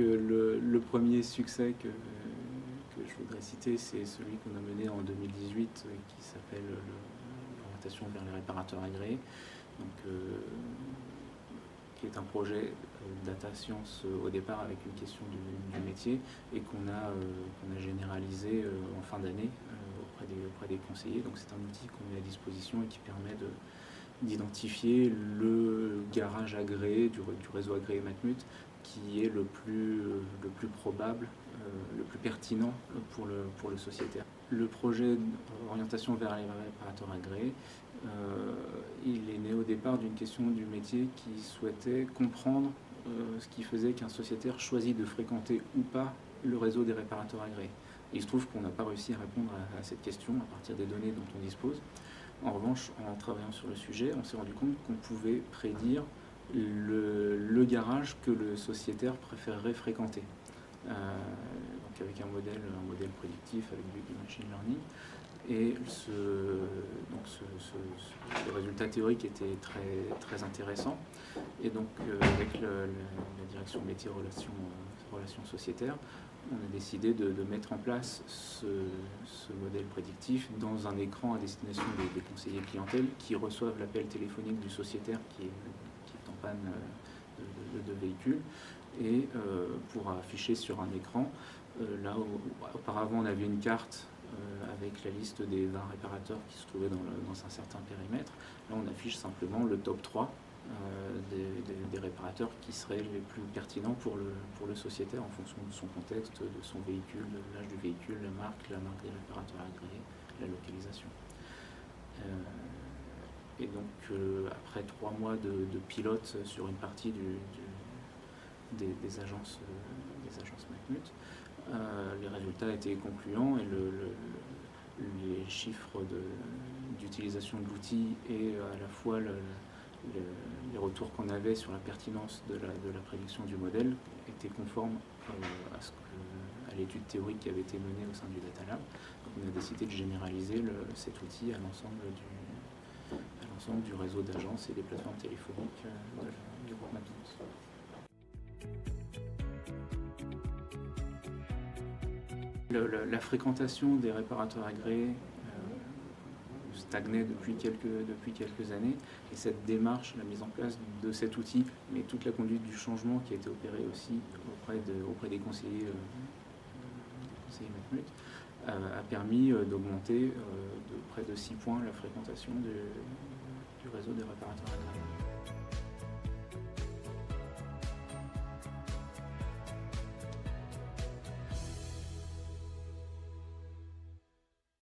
le premier succès que je voudrais citer, c'est celui qu'on a mené en 2018 qui s'appelle l'orientation vers les réparateurs agréés. Donc, qui est un projet data science au départ avec une question du métier et qu'on a généralisé en fin d'année auprès des conseillers. Donc c'est un outil qu'on met à disposition et qui permet d'identifier le garage agréé du réseau agréé Matmut qui est le plus probable, le plus pertinent pour le sociétaire. Le projet d'orientation vers les réparateurs agréés, il est né au départ d'une question du métier qui souhaitait comprendre ce qui faisait qu'un sociétaire choisit de fréquenter ou pas le réseau des réparateurs agréés. Il se trouve qu'on n'a pas réussi à répondre à cette question à partir des données dont on dispose. En revanche, en travaillant sur le sujet, on s'est rendu compte qu'on pouvait prédire le garage que le sociétaire préférerait fréquenter. Donc avec un modèle prédictif avec du machine learning. Et le résultat théorique était très intéressant. Et donc avec la direction métier relations sociétaires, on a décidé de mettre en place ce modèle prédictif dans un écran à destination des conseillers clientèle qui reçoivent l'appel téléphonique du sociétaire qui est en panne de véhicule et pour afficher sur un écran. Là, auparavant, on avait une carte avec la liste des 20 réparateurs qui se trouvaient dans un certain périmètre. Là, on affiche simplement le top 3 des réparateurs qui seraient les plus pertinents pour le sociétaire en fonction de son contexte, de son véhicule, de l'âge du véhicule, la marque des réparateurs agréés, la localisation. Et donc, après 3 mois de pilote sur une partie des agences Matmut, les résultats étaient concluants et les chiffres d'utilisation de l'outil et à la fois les retours qu'on avait sur la pertinence de la prédiction du modèle étaient conformes à l'étude théorique qui avait été menée au sein du Data Lab. Donc on a décidé de généraliser cet outil à l'ensemble du réseau d'agences et des plateformes téléphoniques du groupe Matmut. La fréquentation des réparateurs agréés stagnait depuis quelques années et cette démarche, la mise en place de cet outil, mais toute la conduite du changement qui a été opérée aussi auprès des conseillers Matmut a permis d'augmenter de près de 6 points la fréquentation du réseau des réparateurs agréés.